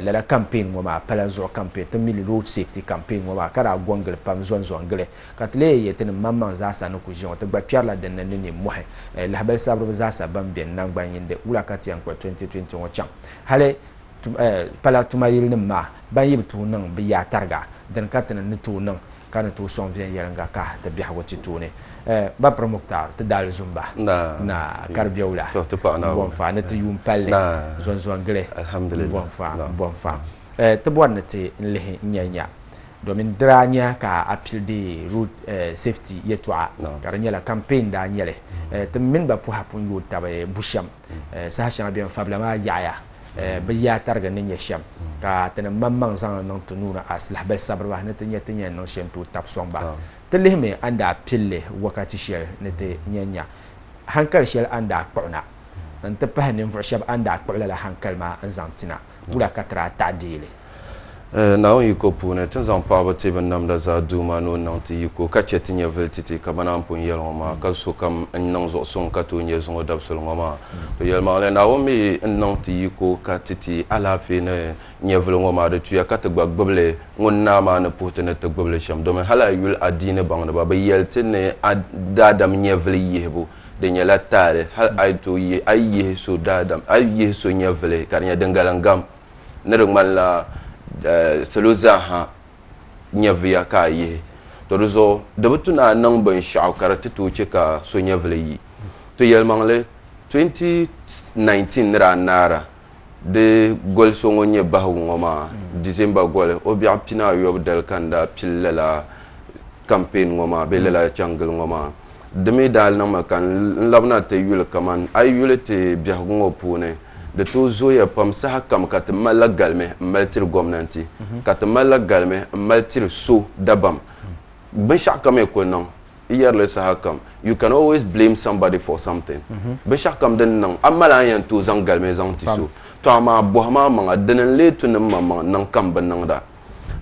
la campaign ngoma palazo campaign tamili road safety campaign ngoma kara gongel pam zongle katle yeten mamman zasa no ku jon to gba pierla den ne mohe la habel sabro zasa bambien nangban yinde ula katian ko 2021 cham hale pala tumayil ne ma ban yib tu nang bi ya targa den katana ne tu nang kana tu son vien yanga ka de biha wati tu ne ba promoktar te dal zumba na karbiaula to pa na bon fa ne te yum palle zongle alhamdulillah bon fa te bon ne te le nyanya domin dranya ka appeal de road safety yetwa karanya la campaign da nyele te min ba pu hapun yo tabe busham sa sha bien fablama yaya ba ya targa ne nyesham ka te mamman zan nan tununa aslah bal sabrwa ne te nyetinya no shem tu tap somba telehme anda pille wakati shel nete nyanya hankal shel anda qona nan tapahanin furshab anda qula la hankal ma anzantina wala katra ta'dile na on yiko pune tanzan pa ba teben namda za duma no nanti yiko ka chetinya veltiti ka banan pun yelo ma ka so kam nan zo son ka to nye zo dab sol ma to yel ma le na o mi nanti yiko ka titi ala fe ne nye velo ma de tu ya ka te gbagble ngon na ma ne potene te gbagble sham do men hala yul adine bang da ba yeltene dadam nye velo yebo de nye la tale hal ay to yi ay yeso dadam ay yeso nye velo ka nya dengalangam ne rogmal la saloza ha nyavia ka yi to rezo de butuna nan ban sha'u karatu to cika so nyavle yi to yelmangle 2019 ra nara de gol so ngonye bahu ngoma December gol obi apina yob dal kanda pillela campaign ngoma belela jungle ngoma de me dal na makan labna te yul kaman ay yulete biahu ngopune de to zoya pam sa kam kat mala galme maltir gomnanti kat mala galme maltir so dabam ben shakam e ko non hier le sa kam you can always blame somebody for something ben shakam den non amala yan to zang galme zang ti so to ama bohma manga den le to nan mama nan kam ban nan da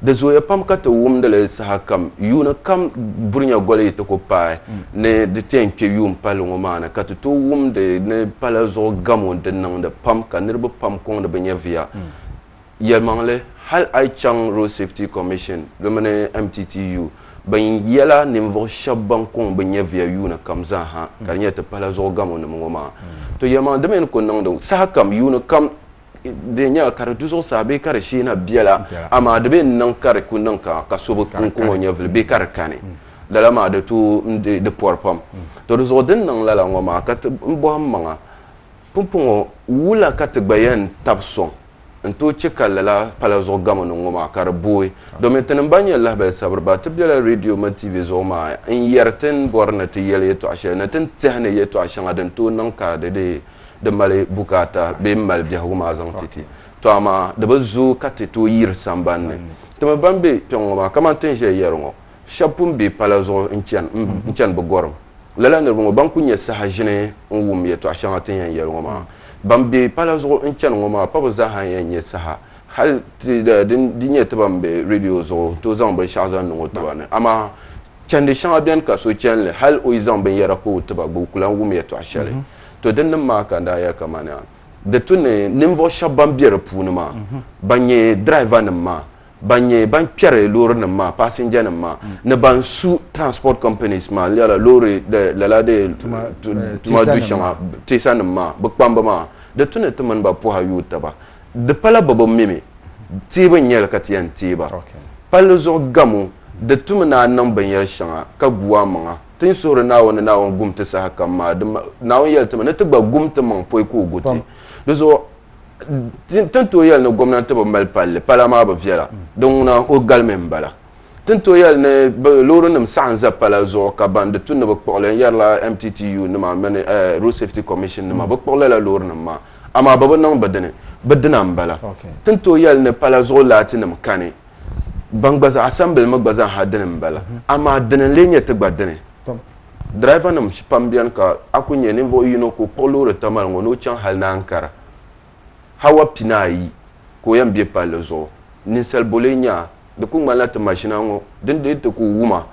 de zoya pam kat wum de le sa kam you na kam burnya gole to ko pa ne de ten ke yum palo ngoma na kat to wum de ne pala zo gamo de nan de pam ka nirbo pam ko de benya via yelmangle hal ai chang road safety commission le mane MTTU ban yela nimvo shabban ko benya via yu na kam za ha ka nyata pala zo gamo ne ngoma to yema de men ko nan do sa kam yu na kam de nya kar duzo sabe kar shi na biela ama de ben nan kar kun nan ka sobo kun ko nya vle be kar kane dala ma de tu de porpam to duzo den nan la ngoma ka mbo manga pumpungo wula ka te bayan tapson nto chikala la pala zo gamo ngoma kar boy do meten banya la ba sabr ba te biela radio ma tv zo ma in yerten borna te yele to asha na ten tehne yeto asha ngaden to nan ka de male bukata be mal biya huma zan titi to ama de bazu kate to yir sambanne to ma bambe tongo ma kama tenje yerongo shapum be palazo inchan bo gorom lala ne bo banku nya sahajine wum ye to ashanga ten yerongo ma bambe palazo inchan ngoma pabo za ha yen saha hal dinye to bambe radio zo to zan ba shazan no to bane ama chande shanga bien ka so chanle hal o izan ben yara ko to ba bu kulan wum ye to ashale to den ma ka da ya kamana de tune nimvo shabam biere punuma banye driver ma banye ban piere lor ma passenger ma ne ban su transport companies ma la lori de la de tuma du chama tisan ma bukpamba ma de tune to man ba po ha yuta ba de pala babo mimi tiba nyel katiyan tiba palo zo gamu de tumna nan ban yar shanga ka guwa manga tin sore na won gumta sa haka ma na won yelta ne tagba gumta man poi ko guti dozo tin to yel no gwamnati ba mal palle pala ma ba viela don na o galmen bala tin to yel ne loro nim sanza pala zo ka bande tun ba pole yar la MTTU ne ma mane road safety commission ne ma ba pole la loro ne ma ama ba nan badana bala tin to yel ne pala zo latinam kane bangbaza assemble magbaza hadin bala ama denen lenye tagba denen driver nam shipambian ka akunye nivo yino ko polore tamal ngono chan hal na ankara hawa pinayi ko yambie palezo ni sel bolenya de ku mala ta machine ngo den de to ku wuma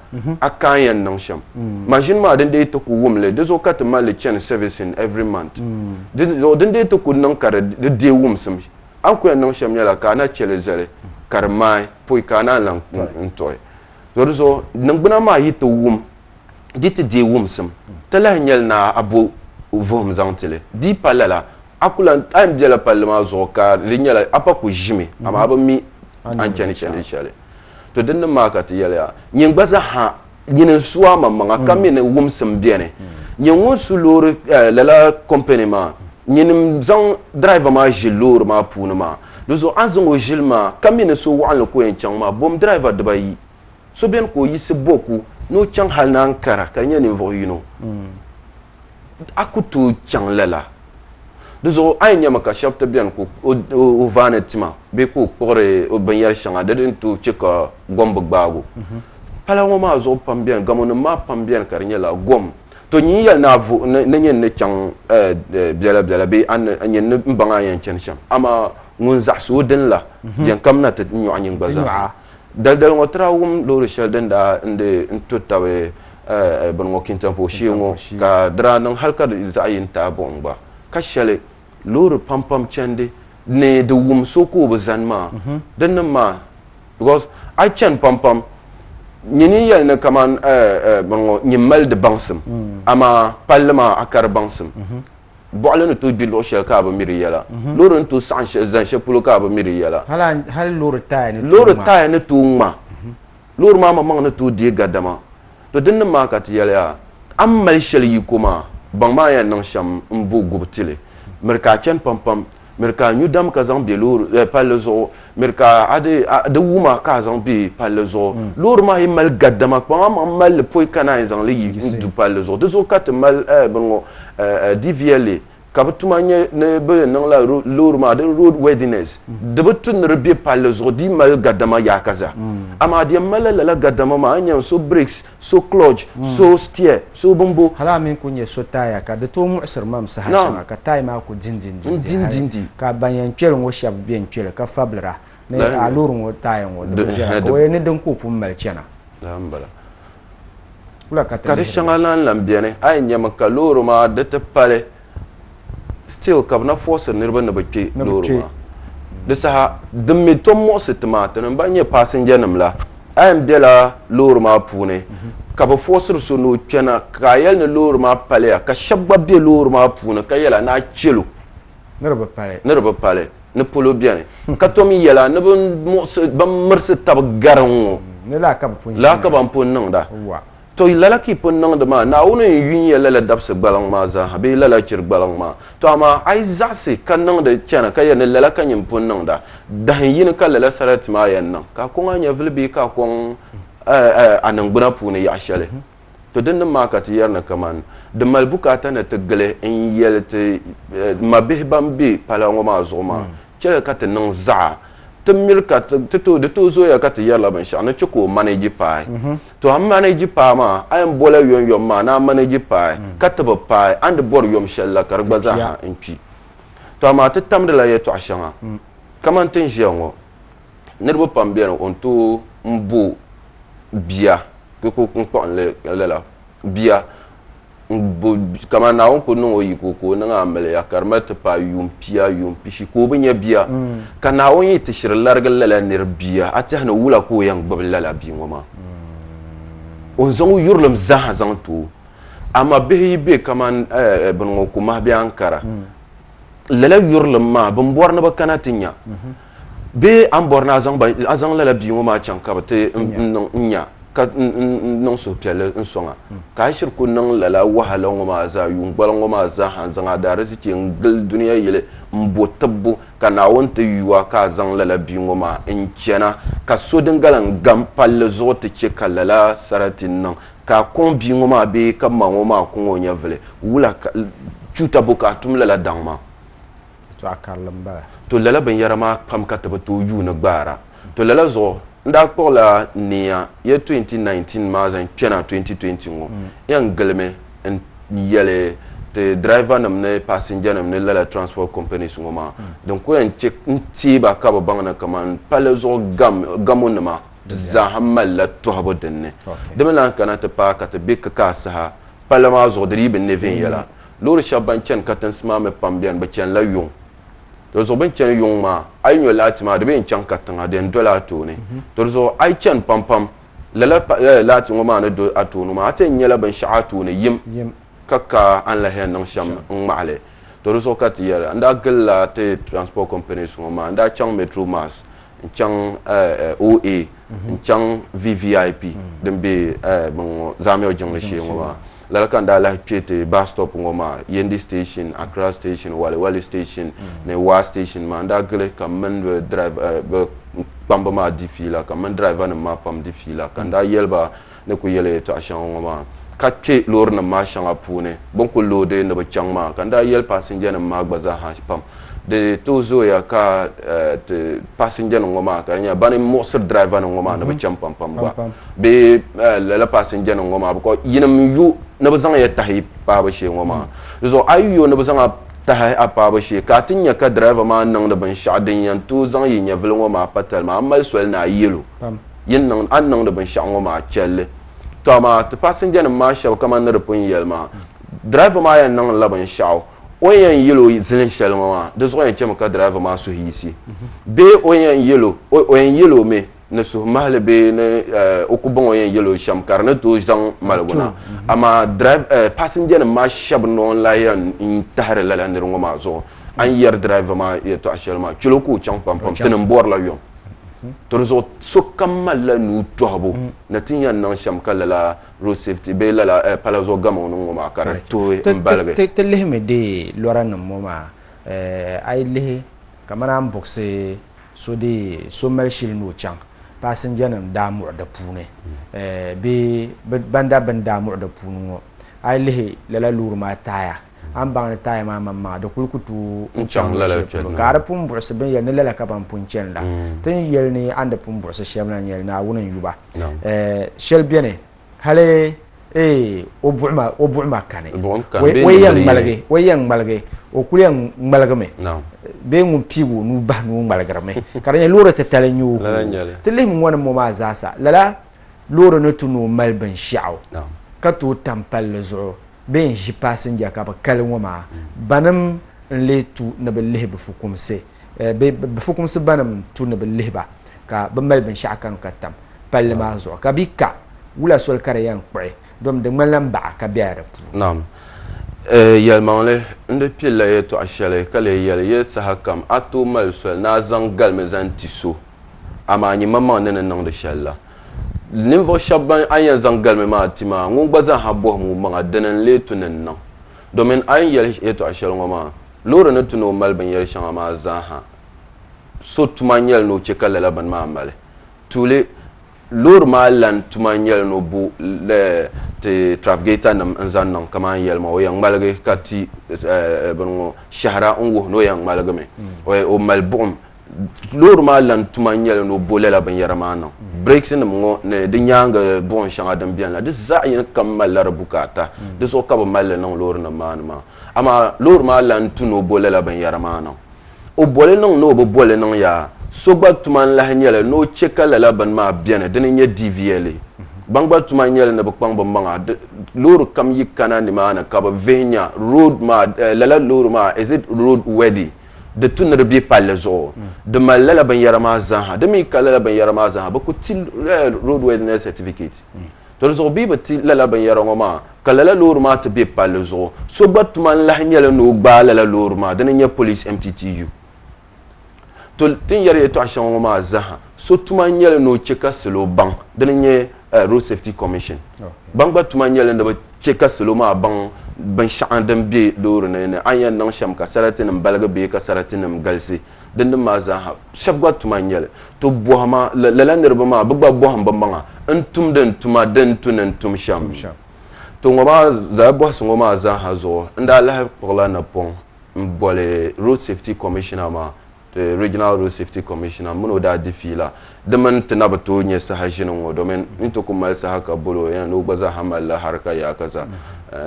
akayan nan sham machine ma den de to ku wumle de zo kat mal chain service in every month den de to ku nan kare de wum sam an ku nan sham nyala ka na chele zele karmai poi kana lang ntoy so nang bana ma yitu wum dit de wum sim tala nyel na abu vom zantele di palala akula am jela palma zo ka linyala apa ku jimi ama aba mi an chani chale to dinna ma ka ti yala nyin gbaza ha nyin suwa mamma kamine wum sim biene nyin wosu lor lala company ma nyin zang driver ma jilor ma puna ma dozo anzongo jilma kamine so wa'al ko en changma bom driver de bayi so bien ko yisi boku no chang hal na ankara kanya ni vo yuno akutu chang lala dozo ay nyama ka chapter bien ko o vanetima be ko kore o banyar changa de tu chika gombo gbago pala ngoma zo pambien gamono ma pambien kanya la gom to nyi yal na vo na nyen ne chang biala be an nyen mbanga yan chen cham ama ngun za so den la den kamna ta nyu anyin gbaza dal ngotra lori shel den da inde ntotawe ban ngo kintan po shingo ka dra nan halka za yin ta bomba ka shele lori pam chende ne de so ko bazan ma den ma because I chen pam nyini yal na kaman ban ngo nyimal de bangsum ama palma akar bangsum bo'ala to bilo shel ka ba miri yala loro to sanche zan shepulo ka ba miri yala hal loro tay ne to ma loro ma mang na to die gadama to dinna ma ka ti yala amal shel yi kuma bang ma ya nan sham mbu gubtile merka chen pam merka nyudam ka zan bi loro palezo merka ade de wuma ka zan bi palezo loro ma yi mal gadama pa ma mal poi kana zan li du palezo de zo kat mal bango DVLA kabutuma ne be nan la lor ma de road worthiness de butun rebe palezo di mal gadama ya kaza ama di mal la gadama ma anya so brakes so clutch so steer so bombo hala min kunye so taya ka de to mu asir mam sa ha ka tay ma ku dindin ka banyan kyel ngo shab bien kyel ka fablera ne a lor ngo taya ngo de ko ne den ko pum mal chena lambala kadi shangala lambiane ay nyama ka loro ma de te pale still kabna force nirba na bakke loro ma de sa de me to mo setma tan ba nye passenger namla ay mbela loro ma pune ka ba force so no chena ka yel ne loro ma pale ka shabba be loro ma pune ka yela na chelu nirba pale ne polo biane ka to mi yela ne ba merse tab garango ne la ka pun nang da to ilala ki pon nang de ma na wono yin ya lala dabse gbalang ma za be lala chir gbalang ma to ama ai zase kan nang de chana ka ya ne lala kan yin pon nang da yin ka lala sarat ma yan nang ka ko anya vilbi ka ko anang buna pune ya shale to den ma ka ti yarna kaman de malbuka ta na te gele en yelte mabih bambi pala ngoma zoma chere ka te nang za temilka de to zo ya ka te yalla ban sha na chuko manage pa to am manage pa ma ayam bola yom ma na manage pa ka te ba pa and bor yom shella kar gbaza ha enpi to ma te tamde la yeto ashanga kaman ten jengo nerbo pambien on to mbu bia ko le la bia kama na on ko no yi ko na amele ya karmat pa yumpi shi ko binya bia kana on yi tishir largal la nir bia ata na wula ko yang babla la bi ngoma on zon yurlum za zantu ama be kaman ban ko ma bi ankara lala yurlum ma ban borna ba kanatinya be an borna azan la bi ngoma chan ka te nya ka non so piale nsonga ka shirku nan lala wahala ngoma za yungbal ngoma za hanzanga da riziki ngil duniya yele mbotabbu kana wonta yuwa ka zan lala bi ngoma in kena ka so dingalan gam palle zo te ce kallala saratin nan ka kon bi ngoma be ka ma ngoma kun onya vele wula chuta boka tum lala dangma to akarlamba to lala ban yarama pam ka tabato yu na gbara to lala zo nda kola niya ye 2019 mazan kena 2020 ngo yan gelme en yele te driver namne passenger namne la transport companies ngoma donc ko en check ntiba ka ba bangna kaman palezo gamon ma za hamal la to habo denne demela kana te pa ka te bik ka sa palama zo dribe ne ven yala lor shaban chen katan sma me pambian ba chen la yon to zo ben chen yung ma ai nyo lati ma de ben chan katanga den dola to ne to zo ai chen pam pam lati ngoma na do atunu ma ate nyela ben sha'atu ne yim kaka an la hen nang sham ngmale to zo kat yera anda galla te transport companies ngoma anda chang metro mass chang OA chang VVIP dembe bon zameo jingle she ngoma la kanda la chete bus stop ngoma Yendi station Accra station Wale station ne Wa station ma anda gele kam man drive bamba ma difila kam man driver na ma pam difila kanda yelba ne ku yele to ashan ngoma ka che lor na ma shanga pune bon ko lode ne ba changma kanda yel passenger na ma gbaza ha pam de tozo ya ka passenger ngoma ka nya bani motor driver ngoma na ba cham pam pam ba be la passenger ngoma ko yinam yu na ba zanga ya tahi pa ba she ngoma zo ayu na ba zanga tahi apa ba she ka tinya ka driver ma nan da ban sha din yan to zanga yin ya vil ngoma patal ma amma swel na yelo yin nan an nan da ban sha ngoma chelle to ma ta passenger na ma sha kama na rupun yelma driver ma yan nan la ban sha oyan yelo zilin shell ma da zo yan chema ka driver ma su hisi be oyan yelo me na su mahle be ne okubon oyan yelo sham karna to zang malguna ama drive passenger ma shab non la yan in tahre la lan ngo ma zo an yer driver ma to ashel ma chulo ku chang pam pam tenem bor la yon to zo so kamal la nu tohabo na tinya nan sham kala la road safety be la pala zo gamo no ma kar to mbalbe te lehme de loran mo ma ay lehe kamana boxe so de so mal shil no chang passenger nam damu da pune be banda damu da punu ay lehe la lurma taya an bang taya ma da kulkutu chang la gara pum burse ben yel ne la ka ban pun chen la ten yel ni anda pum burse shemna yel na wunan yuba shel biene hale obu'ma kane wayang malage o kuliang malagame be ngum pigu nu ba nu malagarame karanya loro te tale nyu tele mu wona mo ma zasa lala loro no tunu malban sha'o ka to tampal zo ben ji passenger ka ba kalwa ma banam le tu na belih bu fukumse be fukumse banam tu na belih ba ka ba malban sha'a kan katam pal ma zo ka bika wula sol karayan kwe dom de malam ba ka biara nam yalmale inde pilla yeto ashale kale yel sahakam atu mal sol na zangal me zantiso amani mama nene nang de shalla nimvo shabban ayan zangal me ma tima ngun gbaza habo mu manga denen letu nen nan domin ayan yel yeto ashal ngoma loro ne tuno mal ban yel shanga ma zaha so tumanyel no chekala laban ma male tule lor malan tumanyel no bu le te trafgata nam anzan nan kama yel ma yang malage kati bongo shahra ongo no yang malage me o malbum lor malan tumanyel no bolela la ban yarama nan breaks in mo ne de nyanga bon shanga dam bien la de za yin kam malar bukata de so ka ba mal nan lor na manma ama lor malan tuno bolela la ban yarama nan o bolela nan no bo bolela nan ya sogba tuman la hanyele no cheka la ban ma bien de nye DVL bangba tuman nyele na bokpang bambanga lor kam yikana ni mana ka ba venya road ma la lor ma is it road ready de tun na bi palezo de malala ban yarama zaha de mi kala ban yarama zaha ba ku til road readiness certificate to zo bi ba til la ban yarama ma kala la lor ma te bi palezo sogba tuman la hanyele no gba la lor ma de nye police MTTU to tin yare to ashan ma zaha so tuma nyele no cheka selo bang denye road safety commission bang ba tuma nyele da ba cheka selo ma bang ban sha'an dan bi loro ne anyan nan sham ka saratin balga be ka saratin galsi den ma zaha shabga tuma nyele to bohama lalanir ba ma bugba boham bambanga antum den tuma den tunan tum sham to ngoma za bo so ngoma zaha zo nda la qala na pon mbole road safety commissioner ma regional road safety commissioner muno da difila da man tanabato nye sahajin ngo domin into kuma sahaka bolo ya no gbaza hamalla harka ya kaza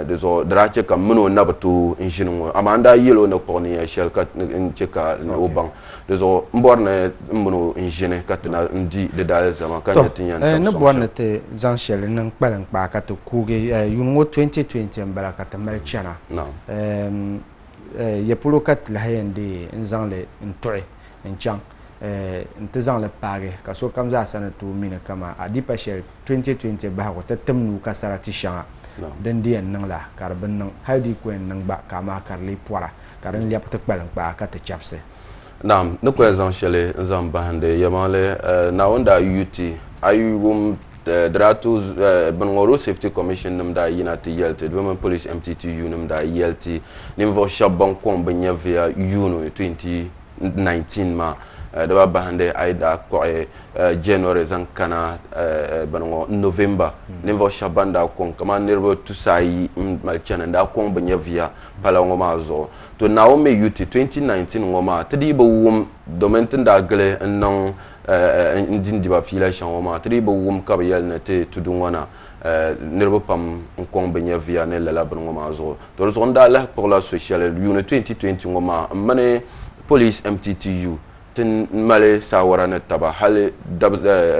da zo drache kam muno nabato injin ngo amanda yelo na poni ya shelka in cheka no bang da zo mborne muno injin katna ndi de da zama kan yatin no borne te zan shel nan kpalan kpa ka to kuge yungo 2020 mbala ka ta melchana ya polo kat la hayande nzangle ntoe nchang ntizang le paage ka so kam za sana tu mina kama adipa shel 2020 ba ko tatamnu ka sarati shanga den dian nang la kar ban nang haldi ko nang ba kama kar le poara kar en liap tak balang ba ka ta chapse nam no ko zan shele zan bahande yamale na wanda UT ayugum dratu Bango Safety Commission nam da yinati yelte women police MTTU nam da yelti nimvo shabban kon banya via Juno 2019 ma da bahande aida ko January zankana Bango November nimvo shabanda kon kama nerbo tusai malchana da kon banya via pala ngoma zo to Naomi UT 2019 ngoma tadi bo wum domentin da gele non ndin diba fila shangoma tri bo wum ka yel na te tudungona nerbo pam kon benya via ne la ngoma zo to zonda la pour la sociale June 2020 ngoma mane police MTTU tin male sawara na taba hale dab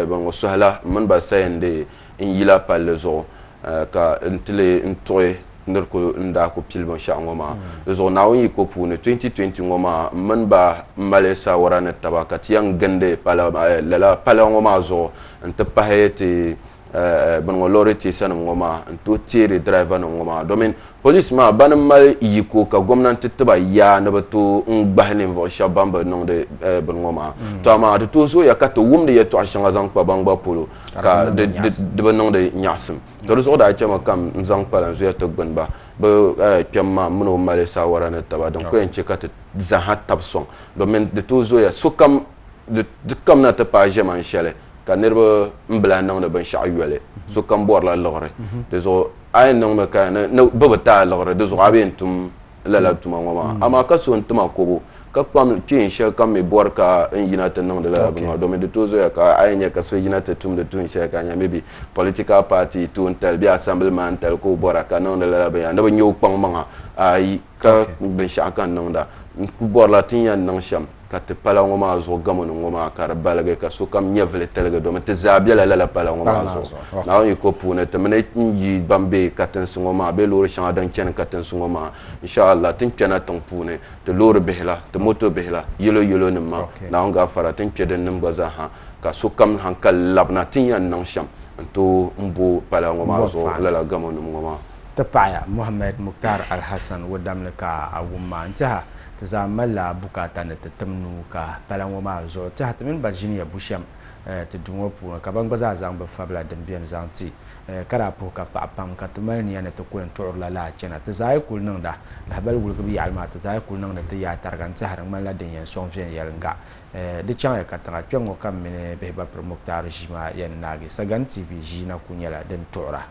bango sahla man ba sayende in yila pal zo ka ntile ntoy nderko nda ko pilban shangoma zo nawi ko pune 2020 ngoma man ba male sawara na taba ka tiang gande pala la pala ngoma zo nte pahete bango lority san ngoma nto tire driver ngoma domin police ma ban mal yiko ka gwamnati tiba ya na bato ngbahne vo shabamba non de ngoma to ma de to so ya ka to wumde ya to ashanga zang pa bangba polo ka de non de nyasum to so da chama kam zang pa lan zo ya to gbanba ba pyamma muno male sawara na taba donc ko en che ka te zahat tabson domin de to so ya so kam de kam na ta pa jema shele ka nerba mbla non de ban sha'yele so kam bor la logre de so ay non me ka no bobata logre de so abentum la tuma ngoma ama ka so ntuma kobo ka pam tin shel kam me bor ka yinata non de la ban do me de tozo ya ka ay nya ka so yinata tum de tun shel ka nya maybe political party tun tel bi assemblement tel ko bor ka non de la ban da ba nyu pang manga ay ka ben shaka non da ku bor la tin ya non sham ka te pala ngoma zo gamono ngoma kar balage ka so kam nyevle telege do me te zabia la pala ngoma zo na on ko pune te mene yi bambe katen ngoma be lor shanga dan ken katen ngoma inshallah tin kena ton pune te lor behla te moto behla yelo ne ma na on ga fara tin keden nim gaza ha ka so kam hankal labna tin yan nan sham to mbo pala ngoma zo la gamono ngoma ta paya Muhammad Mukhtar Al Hassan wadam le ka awuma ntaha tazamala bukata na tatamnu ka palangoma zo ta hatamin Virginia Busham ta dungo pu ka ban baza zang ba fabla dan biyan zanti kara po ka pa pam ka tumal ni ana to ko tur la la chena ta zai kul nang da habal wul ka bi alma ta zai kul nang da ta ya targan ta haran mala den yan song fen yalnga de chang ka ta chongo kam mene be ba Mukhtar jima yan nagi sagan TV jina kunyala den tora